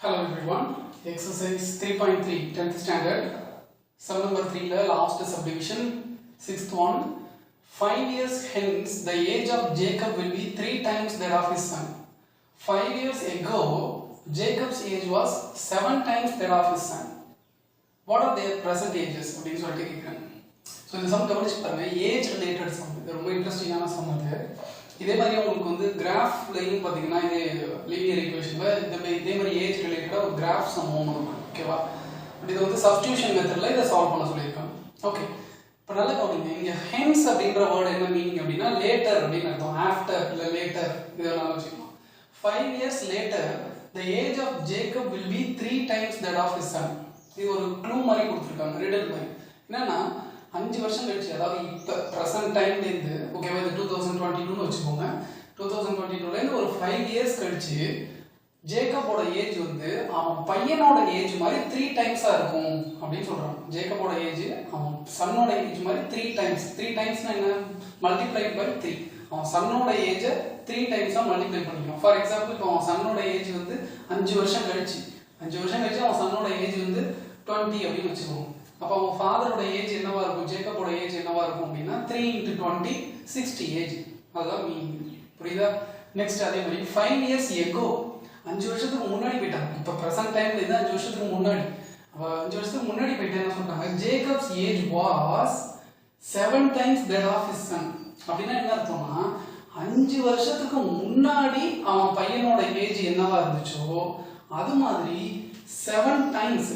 Hello everyone, exercise 3.3 10th standard sum number 3 la last subdivision 6th one. 5 years hence the age of Jacob will be 3 times that of his son. 5 years ago Jacob's age was 7 times that of his son. What are their present ages அப்படினு சொல்லிட்டு கேக்குறாங்க. So இந்த some கவனிச்சு பாருங்க, age related some. இது ரொம்ப இன்ட்ரஸ்டிங்கான some அது. இதே மாதிரி உங்களுக்கு வந்து கிராஃப்லயும் பாத்தீங்கன்னா இது லீனியர் ஈக்குவேஷன்ல இதே மாதிரி ஏஜ் ரிலேட்டடா ஒரு கிராஃப் சம் வரும். ஓகேவா? பட் இது வந்து சப்ஸ்டிடியூஷன் மெத்தட்ல இத சால்வ் பண்ண சொல்லிருக்காங்க. ஓகே. இப்போ நல்லா கவனிங்க. இங்க hence அப்படிங்கற வேர்ட் என்ன மீனிங் அப்படினா லேட்டர் அப்படினு அர்த்தம். ஆஃப்டர் இல்ல லேட்டர் இதெல்லாம் வச்சுக்கலாம். 5 years later the age of Jacob will be 3 times that of his son. இது ஒரு க்ளூ மாதிரி கொடுத்திருக்காங்க, ரிடல் மாதிரி. என்னன்னா 5 வருஷம் கழிச்சு, அதாவது இப்ப பிரசன்ட் டைம்ல இருந்து, ஓகேவா, இது 2022 னு வெச்சுக்கோங்க. 2022ல இருந்து ஒரு 5 இயர்ஸ் கழிச்சு ஜேக்கபோட ஏஜ் வந்து அவன் பையனோட ஏஜ் மாதிரி 3 டைம்ஸா இருக்கும் அப்படினு சொல்றாங்க. ஜேக்கபோட ஏஜ் அவன் சன்னோட ஏஜ் மாதிரி 3 டைம்ஸ். 3 டைம்ஸ்னா என்ன? Multiplied by 3. அவன் சன்னோட ஏஜ் 3 டைம்ஸா மல்டிப்ளை பண்ணிக்கணும். ஃபார் எக்ஸாம்பிள் இப்போ அவன் சன்னோட ஏஜ் வந்து 5 வருஷம் கழிச்சு அவன் சன்னோட ஏஜ் வந்து 20 அப்படின்னு வெச்சுக்கோங்க. அப்ப அவன் ஃபாதரோட ஏஜ் என்னவா இருக்கும், ஜேக்கபோட ஏஜ் என்னவா இருக்கும் அப்படின்னா 3 × 20 60 ஏஜ். அதுதான் மீனிங். புரியுதா? நெக்ஸ்ட் அதே மாதிரி 5 இயர்ஸ் எகோ, 5 வருஷத்துக்கு முன்னாடி போயிட்டாங்க. இப்ப பிரசன்ட் டைம்ல இது 5 வருஷத்துக்கு முன்னாடி. அப்ப 5 வருஷத்துக்கு முன்னாடி போயிட்டு என்ன சொல்றாங்க, Jacob's age was 7 times that of his son. அப்படின்னா என்ன அர்த்தம்னா 5 வருஷத்துக்கு முன்னாடி அவன் பையனோட ஏஜ் என்னவா இருந்துச்சோ அது மாதிரி 7 டைம்ஸ்,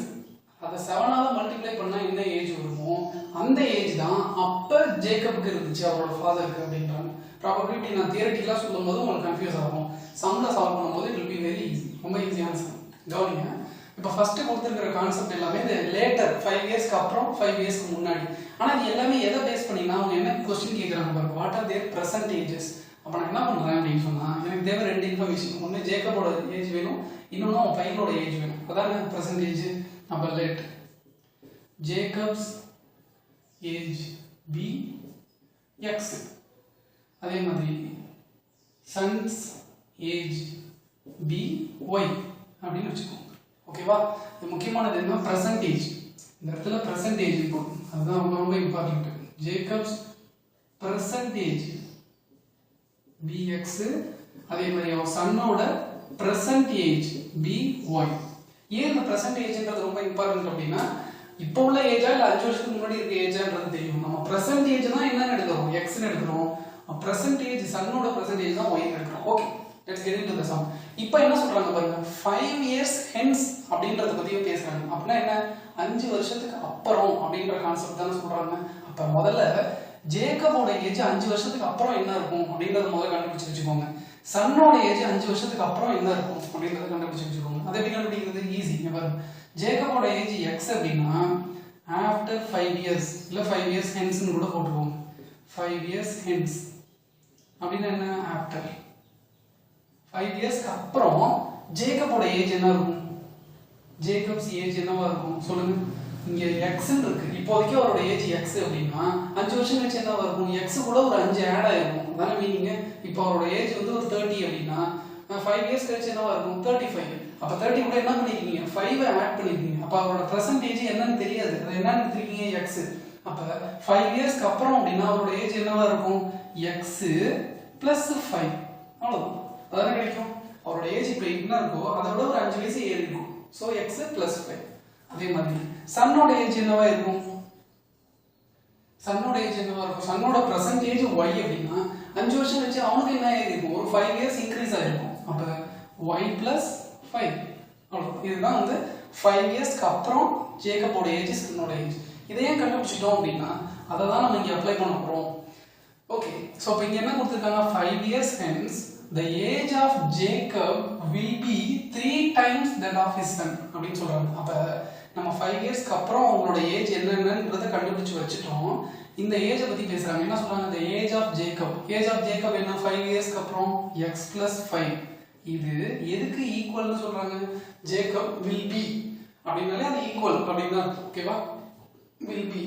அத 7ஆல மல்டிப்ளை பண்ணா என்ன ஏஜ் வருமோ அந்த ஏஜ் தான் அப்ப ஜேக்கப்க்கு இருந்துச்சு, அவரோட ஃபாதருக்கு அப்படின்றாங்க. ப்ராபபிலிட்டி நான் தியரிட்டிக்கலா சொல்லும்போது உங்களுக்கு கன்ஃபியூஸ் ஆகும். சம்ல சால்வ் பண்ணும்போது it will be very easy. ரொம்ப ஈஸியான சம். கவனிங்க. இப்போ ஃபர்ஸ்ட் கொடுத்திருக்கிற கான்செப்ட் எல்லாமே இந்த லேட்டர் 5 இயர்ஸ்க்கு அப்புறம் 5 இயர்ஸ்க்கு முன்னாடி. ஆனா இது எல்லாமே எதை பேஸ் பண்ணினா அவங்க என்ன क्वेश्चन கேக்குறாங்க பாருங்க, வாட் ஆர் தேர் பிரசன்ட் ஏजेस. அப்ப நான் என்ன பண்றேன் அப்படினு சொன்னா, எனக்கு தேவை ரெண்டு இன்ஃபர்மேஷன். ஒன்னு ஜேக்கபோட ஏஜ் வேணும், இன்னொன்னு அவன் பையனோட ஏஜ் வேணும். அதான் பிரசன்ட் ஏஜ். அப்ப let Jacob's age be x. அதே மாதிரி son's age be y அப்படின்னு வெச்சுக்கோங்க. ஓகேவா? இது முக்கியமானது என்ன, percentage. இந்த இடத்துல percentage இருக்கும், அதுதான் ரொம்ப ரொம்ப important. Jacob's percentage be x, அதே மாதிரி அவன் சன்னோட present age be y. ஏன் இந்த percentageன்றது ரொம்ப இம்பார்ட்டன்ட் அப்படின்னா இப்போ உள்ள ஏஜா இல்ல 5 வருஷத்துக்கு முன்னாடி இருக்க ஏஜான்றது தெரியும். நம்ம present age தான் என்னன்னு எடுக்கிறோம், x ன்னு எடுக்கிறோம். present age சன்னோட present age தான் y ன்னு எடுக்கிறோம். Okay, let's get into the some. இப்போ என்ன சொல்றாங்க பாருங்க, 5 years hence அப்படின்றத பத்தியும் பேசுறாங்க. அப்படினா என்ன, 5 வருஷத்துக்கு அப்புறம் அப்படின்ற கான்செப்ட் தான சொல்றாங்க. அப்ப முதல்ல ஜேக்கபோட ஏஜ் 5 வருஷத்துக்கு அப்புறம் என்ன இருக்கும் அப்படின்றத முதல்ல கண்டுபிடிச்சு வச்சுக்கோங்க. சன்னோட ஏஜ் 5 வருஷத்துக்கு அப்புறம் என்ன இருக்கும் அப்படின்றத கண்டுபிடிச்சு வச்சுக்கோங்க. அதை எப்படி கண்டுபிடிக்கிறது? ஈஸி. பாருங்க, ஜேக்கபோட ஏஜ் x அப்படினா after 5 years இல்ல 5 years hence னு கூட போட்டுக்கோங்க. 5 years hence அப்படினா என்ன, after 5 இயர்ஸ்க்கு அப்புறம் ஜேக்கபோட ஏஜ் என்ன இருக்கும், ஜேக்கப்ஸ் ஏஜ் என்னவா இருக்கும் சொல்லுங்க. இங்க x ன்னு இருக்கு, இப்போதைக்கு அவரோட ஏஜ் x அப்படினா 5 வருஷம் கழிச்சு என்னவா இருக்கும், x கூட ஒரு 5 ஆட் ஆயிருக்கும். அதான மீனிங். இப்போ அவரோட ஏஜ் வந்து ஒரு 30 அப்படினா 5 இயர்ஸ் கழிச்சு என்னவா இருக்கும், 35. அப்ப 30 கூட என்ன பண்ணிருக்கீங்க, 5 ஆட் பண்ணிருக்கீங்க. அப்ப அவரோட பிரசன்ட் ஏஜ் என்னன்னு தெரியாது, அது என்னன்னு எடுத்துருக்கீங்க, x. அப்ப 5 இயர்ஸ்க்கு அப்புறம் அப்படினா அவரோட ஏஜ் என்னவா இருக்கும், x + 5. அவ்வளவுதான். அதானே கிடைக்கும். அவரோட ஏஜ் இப்போ என்ன இருக்கோ அதை விட ஒரு 5 வயசு ஏறி இருக்கும். So x + 5. அதே மாதிரி சன்னோட ஏஜ் என்னவா இருக்கும், சன்னோட ஏஜ் என்னவா இருக்கும், சன்னோட பிரசன்ட் ஏஜ் y அப்படினா 5 வருஷம் கழிச்சு அவனுக்கு என்ன ஏறி இருக்கும், ஒரு 5 இயர்ஸ் இன்கிரீஸ் ஆயிருக்கும். அப்ப y + 5. அவ்வளவுதான். இதுதான் வந்து 5 இயர்ஸ்க்கு அப்புறம் ஜேக்கபோட ஏஜ், சன்னோட ஏஜ். இதையே கண்டுபிடிச்சிட்டோம் அப்படினா அதை தான் நம்ம இங்க அப்ளை பண்ண போறோம். ஓகே, சோ இப்போ இங்க என்ன கொடுத்திருக்காங்க, 5 years hence the age of Jacob will be 3 times that of his son அப்படினு சொல்றாங்க. அப்ப நம்ம 5 இயர்ஸ்க்கு அப்புறம் அவங்களோட ஏஜ் என்னன்றதை கண்டுபிடிச்சு வச்சிட்டோம். இந்த ஏஜ பத்தி பேசுறாங்க. என்ன சொல்றாங்க, the age of Jacob. Age of Jacob என்ன, 5 இயர்ஸ்க்கு அப்புறம் x + 5. இது எதுக்கு ஈக்குவல்னு சொல்றாங்க, ஜேக்கப் will be அப்படினாலே அது ஈக்குவல் அப்படினா அர்த்தம். ஓகேவா? will be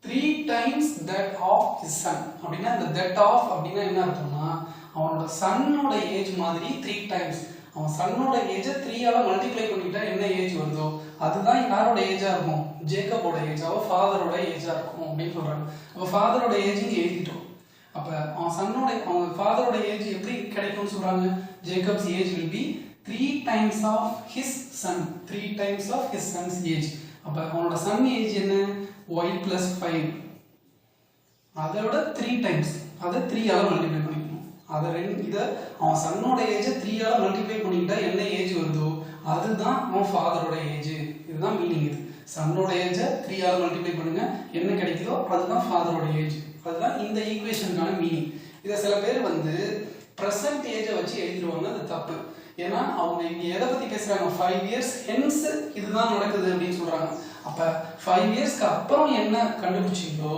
3 times that of his son. அப்படினா இந்த that of அப்படினா என்ன அர்த்தம்னா அவனோட சன்னோட ஏஜ் மாதிரி 3 times. அவன் சன்னோட ஏஜை 3ஆல மல்டிப்ளை பண்ணிட்டா என்ன ஏஜ் வருதோ அதுதான் யாரோட ஏஜா இருக்கும், ஜேக்கபோட ஏஜ், அவ ஃபாதரோட ஏஜா இருக்கும் அப்படின்னு சொல்றாங்க. அப்ப ஃபாதரோட ஏஜ் இங்க எழுதிட்டோம். அப்ப அவன் ஃபாதரோட ஏஜ் எப்படி கிடைக்கும்னு சொல்றாங்க, Jacob's age will be 3 times of his son, 3 times of his son's age. அப்ப அவனோட சன் ஏஜ் என்ன, y plus 5, அதோட 3 times, அதை 3ஆல மல்டிப்ளை பண்ணிக்கணும். இத அவன் சன்னோட ஏஜ் 3ஆல மல்டிப்ளை பண்ணிட்டா என்ன ஏஜ் வருதோ அதுதான் அவன் ஃபாதரோட ஏஜ். இதுதான் மீனிங். இது சன்னோட ஏஜ 3ஆல மல்டிப்ளை பண்ணுங்க, என்ன கிடைக்குதோ அதுதான் ஃபாதரோட ஏஜ். அதுதான் இந்த ஈக்குவேஷனுக்கான மீனிங். இத சில பேர் வந்து பிரசன்ட் ஏஜ வச்சு எழுதிடுவாங்க, அது தப்பு. ஏன்னா அவங்க இங்க எதை பத்தி பேசுறாங்க, 5 years hence இதுதான் நடக்குது அப்படின்னு சொல்றாங்க. அப்ப 5 yearsக்கு அப்புறம் என்ன கண்டுபிடிச்சீங்களோ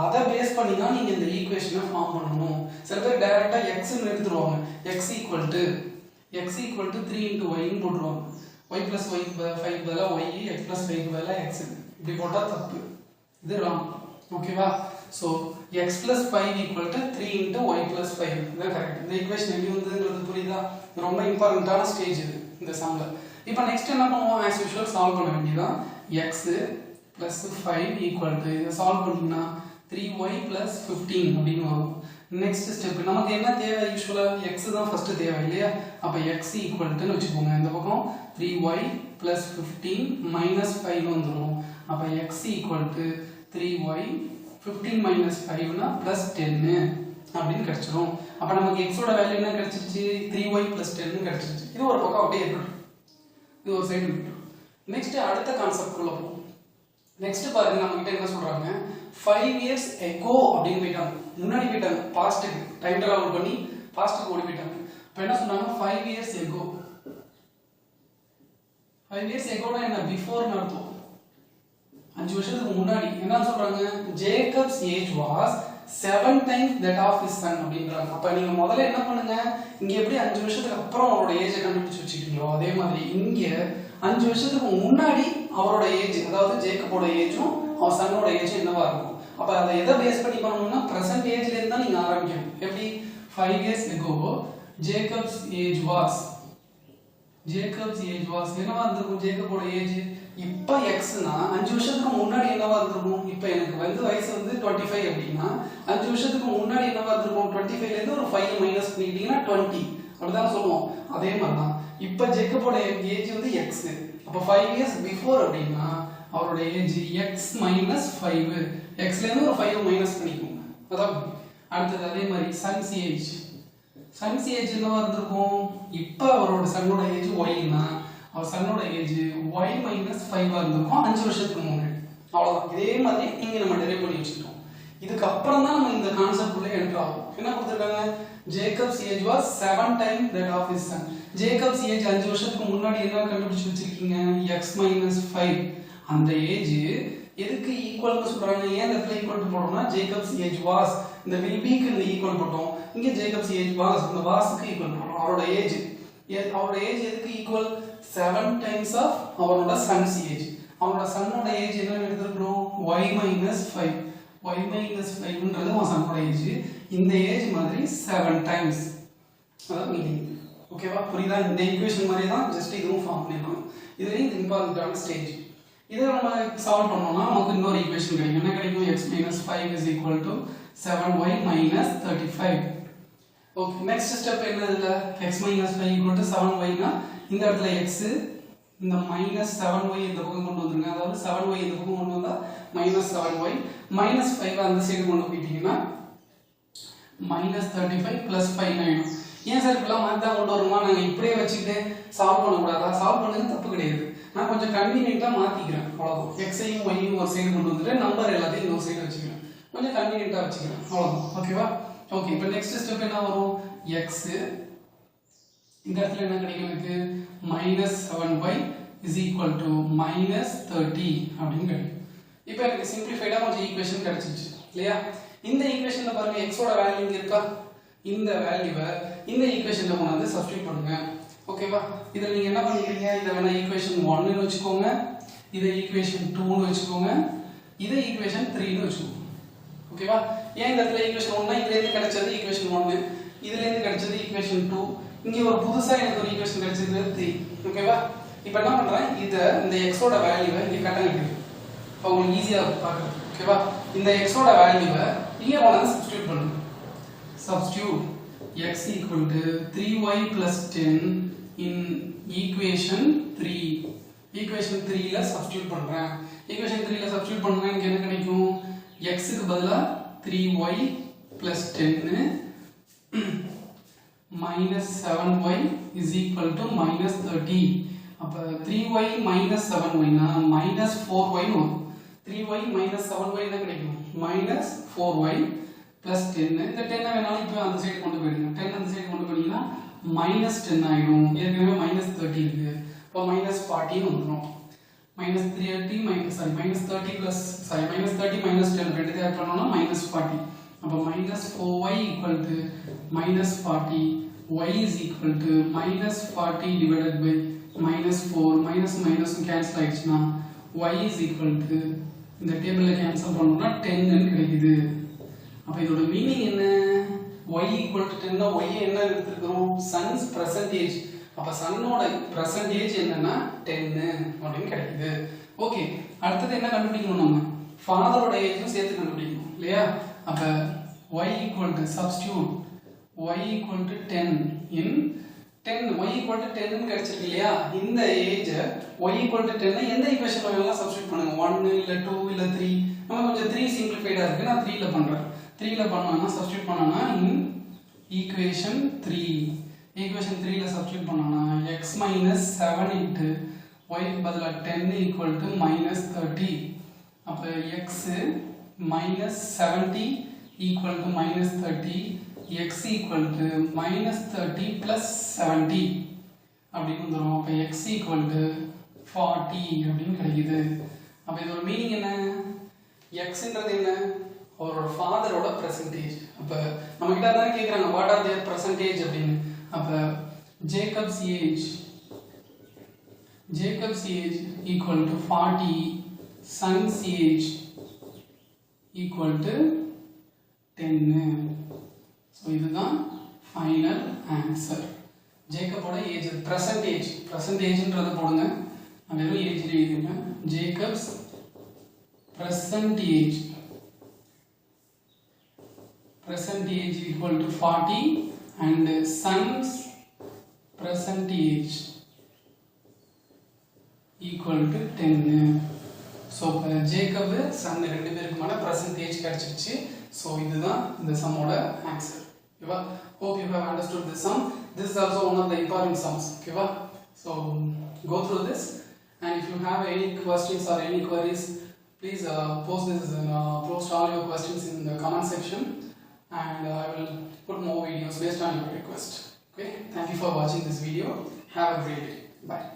அதை பேஸ் பண்ணி தான் நீங்க இந்த ஈக்குவேஷனை ஃபார்ம் பண்ணணும். சில பேர் டைரக்டா x ன்னு எடுத்துருவாங்க, x equal to 3 into y ன்னு போட்டுருவாங்க. y plus y 5 பதிலா y, x plus 5 பதிலா x, இப்படி போட்டா தப்பு, இது ராங். ஓகேவா? So x plus 5 equal to 3 into y plus 5, இது கரெக்ட். இந்த ஈக்குவேஷன் எப்படி வந்ததுன்றது புரியுதா? ரொம்ப இம்பார்ட்டன்ட்டான ஸ்டேஜ் இது இந்த சம்ல. இப்போ நெக்ஸ்ட் என்ன பண்ணுவோம், as usual சால்வ் பண்ண வேண்டியதான். x plus 5 equal to, இதை சால்வ் பண்ணீங்கன்னா 3y plus 15 அப்படின்னு வரும். நெக்ஸ்ட் ஸ்டெப் நமக்கு என்ன தேவை, யூசுவலா x தான் ஃபர்ஸ்ட் தேவை இல்லையா? அப்ப x equal to வெச்சுக்கோங்க, இந்த பக்கம் 3y plus 15 minus 5 வந்துரும். அப்ப x equal to 3y 15 minus 5 னா plus 10 அப்படின்னு கிடைச்சிரும். அப்ப நமக்கு x ஓட வேல்யூ என்ன கிடைச்சிருச்சு, 3y plus 10 கிடைச்சிருச்சு. இது ஒரு பக்கம் அப்படியே இருக்கட்டும், இது ஒரு சைடு இருக்கட்டும். நெக்ஸ்ட் அடுத்த கான்செப்ட் குள்ள போவோம். நெக்ஸ்ட் பாருங்க, நம்ம கிட்ட என்ன சொல்றாங்க, 5 years ago அப்படின்னு போயிட்டாங்க, முன்னாடி போயிட்டாங்க, பாஸ்ட்டுக்கு டைம் டிராவல் பண்ணி பாஸ்ட்டுக்கு ஓடி போயிட்டாங்க. இப்போ என்ன சொன்னாங்க, 5 years ago. 5 years agoனா என்ன, பிஃபோர்னு அர்த்தம், 5 வருஷத்துக்கு முன்னாடி. என்ன சொல்றாங்க, Jacob's age was 7 times that of his son அப்படின்றாங்க. அப்ப நீங்க முதல்ல என்ன பண்ணுங்க, இங்க எப்படி 5 வருஷத்துக்கு அப்புறம் அவரோட ஏஜை கண்டுபிடிச்சு வச்சுக்கிட்டீங்களோ அதே மாதிரி இங்க 5 வருஷத்துக்கு முன்னாடி அவரோட ஏஜ், அதாவது ஜேக்கபோட ஏஜும் அவன் சன்னோட ஏஜும் என்னவா இருக்கும். அப்ப அதை எதை பேஸ் பண்ணி பண்ணணும்னா பிரசன்ட் ஏஜ்ல இருந்து தான் நீங்க ஆரம்பிக்கணும். எப்படி, 5 years ago Jacob's age was என்னவா இருந்திருக்கும், ஜேக்கபோட ஏஜ் இப்ப எக்ஸ்னா 5 வருஷத்துக்கு முன்னாடி என்னவா இருந்திருக்கும். இப்ப எனக்கு வந்து வயசு வந்து 25 அப்படின்னா 5 வருஷத்துக்கு முன்னாடி என்னவா இருந்திருக்கும், 25ல இருந்து ஒரு 5 மைனஸ் பண்ணிட்டீங்கன்னா 20 அப்படிதான் சொல்லுவோம். அதே மாதிரிதான் இப்ப ஜேக்கபோட ஏஜ் வந்து எக்ஸ். அப்ப 5 years பிஃபோர் அப்படின்னா அவரோட ஏஜ் x minus 5, xல இருந்து ஒரு 5 மைனஸ் பண்ணிக்கோங்க. அதான் அடுத்தது அதே மாதிரி சன்ஸ் ஏஜ் என்னவா இருந்திருக்கும், இப்ப அவரோட சன்னோட ஏஜ் y னா அவர் சன்னோட ஏஜ் y minus 5 இருந்திருக்கும் 5 வருஷத்துக்கு முன்னாடி. அவ்வளவுதான். இதே மாதிரி இங்க நம்ம டெரைவ் பண்ணி வச்சிட்டோம். இதுக்கு அப்புறம் தான் நம்ம இந்த கான்செப்ட் உள்ள என்டர் ஆகும். என்ன கொடுத்திருக்காங்க, Jacob's age was 7 times that of his son. Jacob's age 5 வருஷத்துக்கு முன்னாடி என்ன கண்டுபிடிச்சு வச்சிருக்கீங்க, x minus 5. அந்த ஏஜ் எதுக்கு ஈக்குவல்னு சொல்றாங்க, ஏன் இந்த இடத்துல ஈக்குவல் போடுறோம்னா ஜேக்கப்ஸ் ஏஜ் வாஸ், இந்த will be க்கு இந்த ஈக்குவல் போட்டோம், இங்க ஜேக்கப்ஸ் ஏஜ் வாஸ், இந்த வாஸ்க்கு ஈக்குவல் போடுறோம். அவரோட ஏஜ் எதுக்கு ஈக்குவல், 7 times of அவரோட சன்ஸ் ஏஜ். அவரோட சன்னோட ஏஜ் என்ன எடுத்துக்கிறோம், y minus 5. y minus 5ன்றது அவன் சன்னோட ஏஜ். இந்த ஏஜ் மாதிரி 7 times, அதான் மீனிங். ஓகேவா, புரியுதா? இந்த ஈக்குவேஷன் மாதிரி தான் ஜஸ்ட் இதுவும் ஃபார்ம் பண்ணிருக்கோம். இதுலயும் இந்த இம்பார்ட்டன்டான ஸ்டேஜ். இதை நம்ம சால்வ் பண்ணோம்னா நமக்கு இன்னொரு ஈக்குவேஷன் கிடைக்கும். என்ன கிடைக்கும், x minus 5 is equal to 7y minus 35. Okay, next step என்ன, இதுல x minus 5 equal to 7y னா இந்த இடத்துல x, இந்த minus 7y இந்த பக்கம் கொண்டு வந்துருங்க. அதாவது 7y இந்த பக்கம் கொண்டு வந்தா minus 7y minus 5 அந்த சைடு கொண்டு போயிட்டீங்கன்னா minus 35 plus 5 ஆயிடும். ஏன் சார் இப்பெல்லாம் மாத்தி தான் கொண்டு வருமா, நாங்க இப்படியே வச்சுக்கிட்டு சால்வ் பண்ணக்கூடாதா? சால்வ் பண்ணது தப்பு கிடையாது, நான் கொஞ்சம் கன்வீனியன்ட்டா மாத்திக்கிறேன், அவ்வளவுதான். எக்ஸையும் ஒய்யும் ஒரு சைடு கொண்டு வந்துட்டு நம்பர் எல்லாத்தையும் இன்னொரு சைடு வச்சுக்கிறேன், கொஞ்சம் கன்வீனியன்ட்டா வச்சுக்கிறேன், அவ்வளவுதான். ஓகேவா? ஓகே, இப்போ நெக்ஸ்ட் ஸ்டெப் என்ன வரும், எக்ஸ் இந்த இடத்துல என்ன கிடைக்கும், எனக்கு minus 7y is equal to minus 30 அப்படின்னு கிடைக்கும். இப்போ எனக்கு சிம்பிளிஃபைடா கொஞ்சம் ஈக்குவேஷன் கிடைச்சிருச்சு இல்லையா? இந்த ஈக்குவேஷன்ல பாருங்க x ஓட வேல்யூ இங்க இருக்கா, இந்த வேல்யூவை இந்த ஈக்குவேஷன்ல கொண்டு வந்து சப்ஸ்டிட்யூட் பண்ணுங்க. ஓகேவா? இத நீங்க என்ன பண்ணிக்கிறீங்க, இத வேணா ஈக்குவேஷன் 1 ன்னு வெச்சுக்கோங்க, இத ஈக்குவேஷன் 2 ன்னு வெச்சுக்கோங்க, இத ஈக்குவேஷன் 3 ன்னு வெச்சுக்கோங்க. ஓகேவா? ஏன் இந்த இடத்துல ஈக்குவேஷன் 1 னா இதுல இருந்து கிடைச்சது ஈக்குவேஷன் 1, இதுல இருந்து கிடைச்சது ஈக்குவேஷன் 2, இங்க ஒரு புதுசா எனக்கு ஒரு ஈக்குவேஷன் கிடைச்சிருக்கு 3. ஓகேவா? இப்போ என்ன பண்றேன், இந்த x ஓட வேல்யூவை இங்க கட் பண்ணிக்கிறேன். இப்போ உங்களுக்கு ஈஸியா பார்க்கலாம். ஓகேவா? இந்த x ஓட வேல்யூவை இங்க கொண்டு சப்ஸ்டிட்யூட் பண்ணுங்க. Substitute x equal to 3y plus 10 in equation 3. equation 3 ல substitute பண்றேன். equation 3 ல substitute பண்ணா இங்க என்ன கிடைக்கும்? x க்கு பதிலா 3y plus 10 minus 7y is equal to minus 30. அப்ப 3y minus 7y னா minus 4y வரும். 3y minus 7y என்ன கிடைக்கும்? minus 4y plus 10. இந்த 10 வேணாலும் இப்போ அந்த சைடு கொண்டு போயிடுங்க. 10 அந்த சைடு கொண்டு போனீங்கன்னா minus 10 ஆயிடும். ஏற்கனவே minus 30 இருக்கு. இப்போ minus 40 வந்துரும். minus 30 minus 30 plus minus 30 minus 10 ரெண்டு ஆட் பண்ணோம்னா minus 40. அப்ப minus 4y equal to minus 40. y is equal to minus 40 divided by minus 4. minus minus cancel ஆயிடுச்சுனா y is equal to இந்த டேபிள்ல கேன்சல் பண்ணோம்னா 10 ன்னு கிடைக்குது. அப்ப இதோட மீனிங் என்ன? y equal to 10 னா y என்ன எடுத்துக்கிறோம்? sun's percentage. அப்ப சன்னோட percentage என்னன்னா 10 அப்படின்னு கிடைக்குது. ஓகே, அடுத்து என்ன கண்டுபிடிக்கணும்? நம்ம ஃாதரோட ஏஜும் சேர்த்து கண்டுபிடிக்கணும் இல்லையா? அப்ப y equal to substitute y equal to 10 in 10 y equal to 10 ன்னு கிடைச்சிருக்கு இல்லையா? இந்த ஏஜ் y equal to 10 எந்த ஈக்குவேஷன்ல வேணாலும் சப்ஸ்டிட்யூட் பண்ணுங்க. 1 இல்ல 2 இல்ல 3. நம்ம கொஞ்சம் 3 சிம்பிளிஃபைடா இருக்கு, நான் 3 ல பண்றேன். 3 ல பண்ணானா சப்ஸ்டிட்யூட் பண்ணானா in equation 3 equation 3 ல சப்ஸ்டிட்யூட் பண்ணானா x minus 7 into y பதிலா 10 equal to minus 30. அப்ப x minus 70 equal to minus 30. x equal to minus 30 plus 70 அப்படின்னு வந்துரும். அப்ப x equal to 40 அப்படின்னு கிடைக்குது. அப்ப இதோட மீனிங் என்ன? x ன்றது என்ன? அவரோட ஃாதரோட percentage. அப்ப நம்ம கிட்ட அதான் கேக்குறாங்க, what are their percentage அப்படின்னு. அப்ப Jacob's age equal to 40, son's age equal to 10. So இதுதான் ஃபைனல் ஆன்சர். ஜேக்கபோட ஏஜ் percentageன்றத போடுங்க. நான் வெறும் age எழுதிருக்கேன். Jacob's present age equal to 40 and son's present age equal to 10. So Jacob son ரெண்டு பேருக்குமான present age கிடைச்சிருச்சு. So இதுதான் இந்த சம்மோட answer. Okay, hope you have understood this sum. This is also one of the important sums. Okay, so go through this, and if you have any questions or any queries, please post all your questions in the comment section, and I will put more videos based on your request. Okay, thank you for watching this video. Have a great day. Bye.